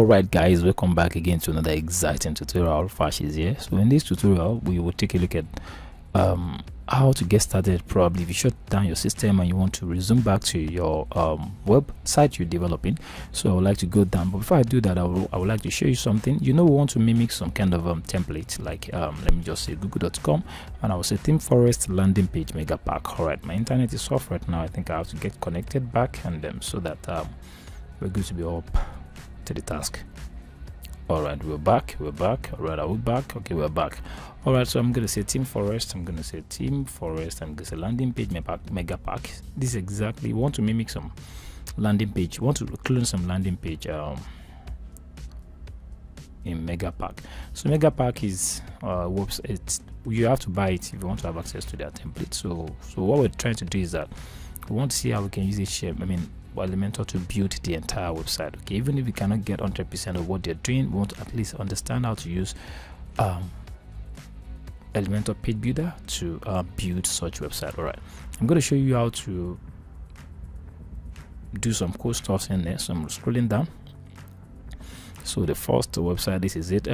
Alright guys, welcome back again to another exciting tutorial. Fash is here. So in this tutorial we will take a look at how to get started. Probably if you shut down your system and you want to resume back to your website you're developing. So I would like to go down, but before I do that, I would like to show you something. We want to mimic some kind of template, like let me just say google.com, and I will say ThemeForest landing page mega pack. Alright, my internet is off right now. I think I have to get connected back, and so that we're going to be up to the task. All right, we're back. All right, are we back? Okay, we're back. All right, so I'm going to say ThemeForest. I'm going to say ThemeForest. I'm going to say landing page mega pack. This is exactly, we want to mimic some landing page. We want to clone some landing page in mega pack. So mega pack is it's you have to buy it if you want to have access to their template. So what we're trying to do is that we want to see how we can use it. Elementor to build the entire website. Okay, even if we cannot get 100% of what they're doing, we want to at least understand how to use Elementor page builder to build such website. All right, I'm going to show you how to do some cool stuff in there. So I'm scrolling down. So the first website, this is it.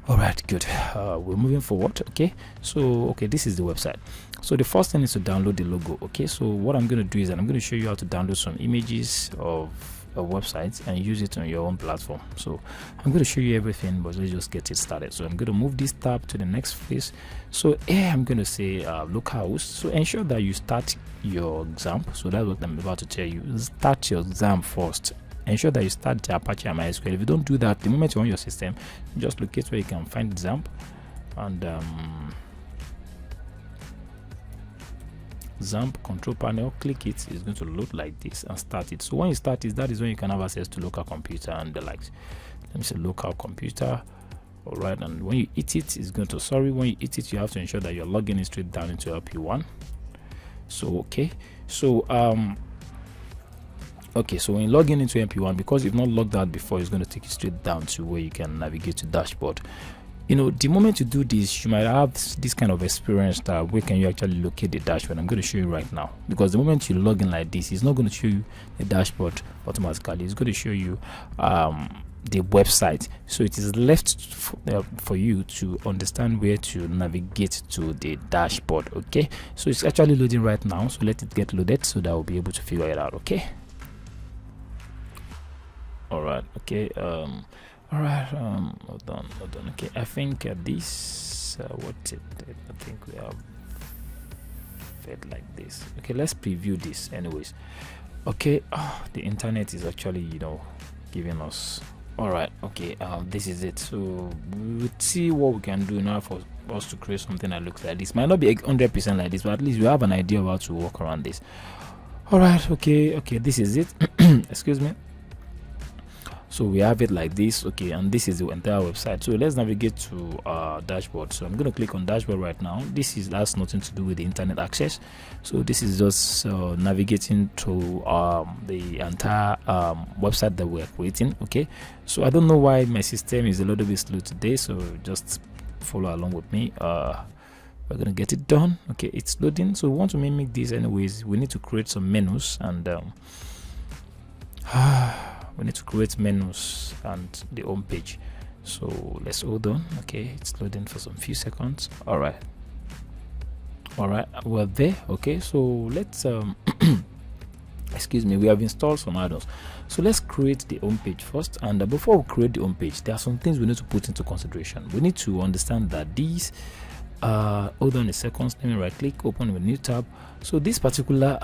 All right, good. We're moving forward. Okay, so this is the website. So the first thing is to download the logo. Okay, so what I'm going to do is that I'm going to show you how to download some images of websites and use it on your own platform. So I'm going to show you everything, but let's just get it started. So I'm going to move this tab to the next place. So here I'm going to say localhost. So ensure that you start your exam. So that's what I'm about to tell you. Start your exam first. Ensure that you start the Apache and MySQL. If you don't do that, the moment you're on your system, just locate where you can find XAMPP and XAMPP control panel. Click it. It's going to load like this and start it. So when you start it, that is when you can have access to local computer and the likes. Let me say local computer. All right, and when you hit it, it's going to when you hit it, you have to ensure that you're logging in straight down into LP1. So so when you log in into MP1, because you've not logged out before, it's going to take you straight down to where you can navigate to dashboard. The moment you do this, you might have this kind of experience that where can you actually locate the dashboard. I'm going to show you right now, because the moment you log in like this, it's not going to show you the dashboard automatically. It's going to show you the website. So it is left for you to understand where to navigate to the dashboard. Okay, so it's actually loading right now, so let it get loaded so that we'll be able to figure it out. Okay. All right, okay, hold on. Okay, I think this I think we have it like this. Okay, let's preview this anyways. Okay, the internet is actually giving us. All right, okay, this is it. So we'll see what we can do now for us to create something that looks like this. Might not be 100% like this, but at least we have an idea of how to work around this. All right, okay, this is it. Excuse me. So we have it like this. Okay, and this is the entire website. So let's navigate to dashboard. So I'm going to click on dashboard right now. That's nothing to do with the internet access. So this is just navigating to the entire website that we're creating. Okay, so I don't know why my system is a little bit slow today, so just follow along with me. We're gonna get it done. Okay, it's loading. So we want to mimic this anyways. We need to create some menus, and we need to create menus and the home page. So let's hold on. Okay, it's loading for some few seconds. All right, we're there. Okay, so let's excuse me, we have installed some add-ons. So let's create the home page first, and before we create the home page, there are some things we need to put into consideration. We need to understand that these hold on a second, let me right click, open a new tab. So this particular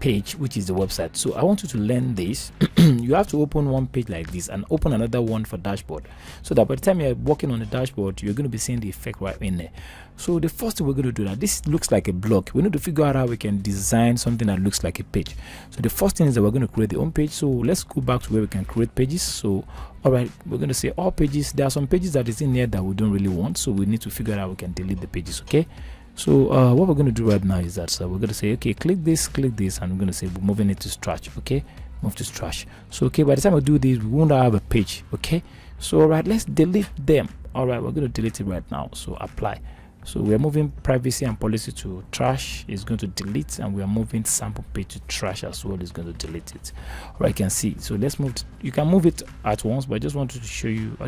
page, which is the website, so I want you to learn this. You have to open one page like this and open another one for dashboard, so that by the time you're working on the dashboard, you're going to be seeing the effect right in there. So the first thing we're going to do, now this looks like a block, we need to figure out how we can design something that looks like a page. So the first thing is that we're going to create the home page. So let's go back to where we can create pages. So all right, we're going to say all pages. There are some pages that is in here that we don't really want, so we need to figure out how we can delete the pages. Okay, so what we're going to do right now is that we're going to say, okay, click this, and we're going to say we're moving it to Stretch. Okay, move to Stretch. So okay, by the time we do this, we won't have a page. Okay, so all right, let's delete them. All right, we're going to delete it right now. So apply. So we are moving privacy and policy to trash, is going to delete, and we are moving sample page to trash as well, is going to delete it. All right, you can see. So let's move you can move it at once, but I just want to show you how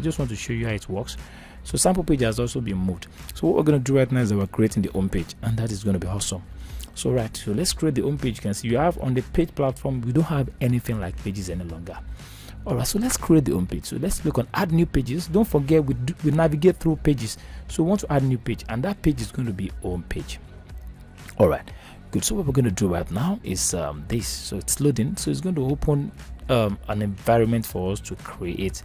it works. So sample page has also been moved. So what we're going to do right now is that we're creating the home page, and that is going to be awesome. So right, so let's create the home page. You can see you have on the page platform, we don't have anything like pages any longer. All right, so let's create the home page. So let's click on add new pages. Don't forget we navigate through pages, so we want to add new page, and that page is going to be home page. All right, good. So what we're going to do right now is this. So it's loading, so it's going to open an environment for us to create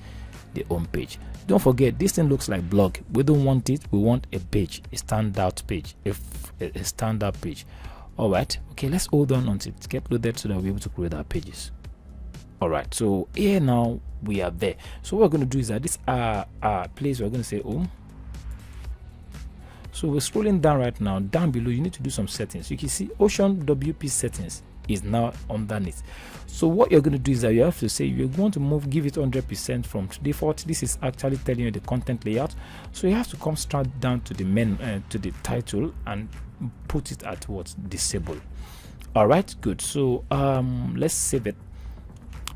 the home page. Don't forget, this thing looks like blog. We don't want it. We want a page, a standout page, a standout page. All right, okay, let's hold on until it gets loaded so that we're able to create our pages. All right, so here now we are there. So what we're going to do is that this place we're going to say home. So we're scrolling down right now. Down below, you need to do some settings. You can see Ocean WP settings is now underneath. So what you're going to do is that you have to say you're going to give it 100% from default. This is actually telling you the content layout. So you have to come straight down to the menu, to the title, and put it at what? Disable. All right, good. So let's save it.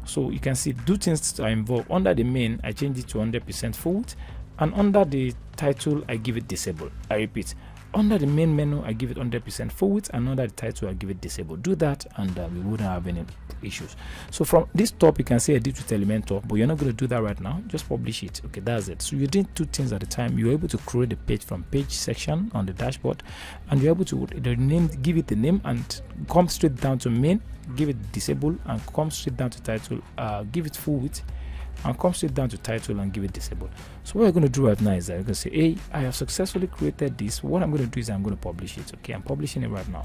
So you can see two things are involved. Under the main, I change it to 100% full width, and under the title, I give it disable. I repeat, under the main menu, I give it 100% full width, and under the title, I give it disable. Do that, and we wouldn't have any issues. So from this top, you can say edit with Elementor, but you're not going to do that right now. Just publish it. Okay, that's it. So you're doing two things at a time. You're able to create the page from page section on the dashboard, and you're able to give it the name, and come straight down to main, give it disable, and come straight down to title, give it full width, and come straight down to title and give it disable. So what we're going to do right now is that we're going to say, hey, I have successfully created this. What I'm going to do is I'm going to publish it. Okay, I'm publishing it right now.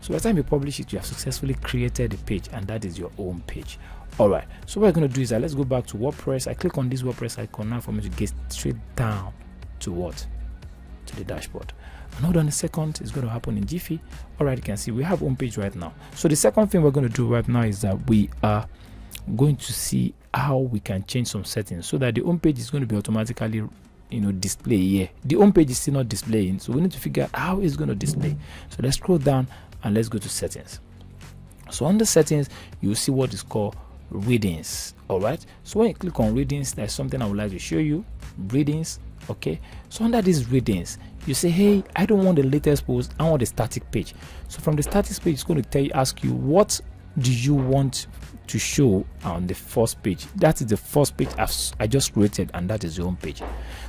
So by the time you publish it, you have successfully created a page, and that is your home page. All right, so what we're going to do is that let's go back to WordPress. I click on this WordPress icon now for me to get straight down to what? To the dashboard. And hold on a second, it's going to happen in Jiffy. All right, you can see we have home page right now. So the second thing we're going to do right now is that we are going to see how we can change some settings so that the home page is going to be automatically display here. The home page is still not displaying, so we need to figure out how it's going to display. So let's scroll down and let's go to settings. So under settings, you'll see what is called readings. All right, so when you click on readings, there's something I would like to show you. Readings. Okay, so under these readings, you say, hey, I don't want the latest post, I want a static page. So from the static page, it's going to ask you, what do you want to show on the first page? That is the first page I just created, and that is your home page.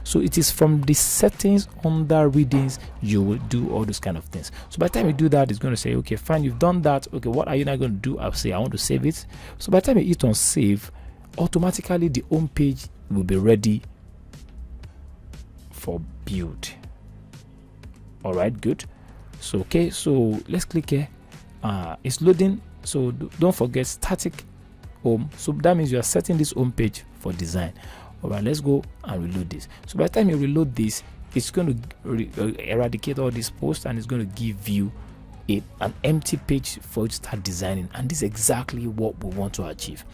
So it is from the settings under readings you will do all those kind of things. So by the time you do that, it's going to say, okay, fine, you've done that. Okay, what are you now going to do? I'll say I want to save it. So by the time you hit on save, automatically the home page will be ready for build. All right, good. So okay, so let's click here. It's loading. So don't forget static home. So that means you are setting this home page for design. All right, let's go and reload this. So by the time you reload this, it's going to eradicate all these posts, and it's going to give you an empty page for you to start designing. And this is exactly what we want to achieve.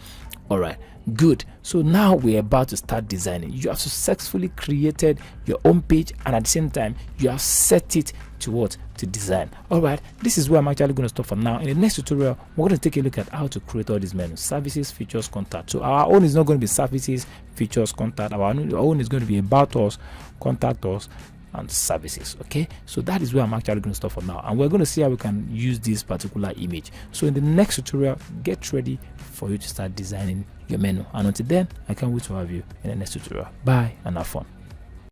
All right, good. So now we're about to start designing. You have successfully created your home page, and at the same time you have set it to what? To design. All right, this is where I'm actually going to stop for now. In the next tutorial, we're going to take a look at how to create all these menus: services, features, contact. So our own is not going to be services, features, contact. Our own is going to be about us, contact us, and services. Okay, so that is where I'm actually going to stop for now, and we're going to see how we can use this particular image. So in the next tutorial, get ready for you to start designing your menu, and until then, I can't wait to have you in the next tutorial. Bye and have fun.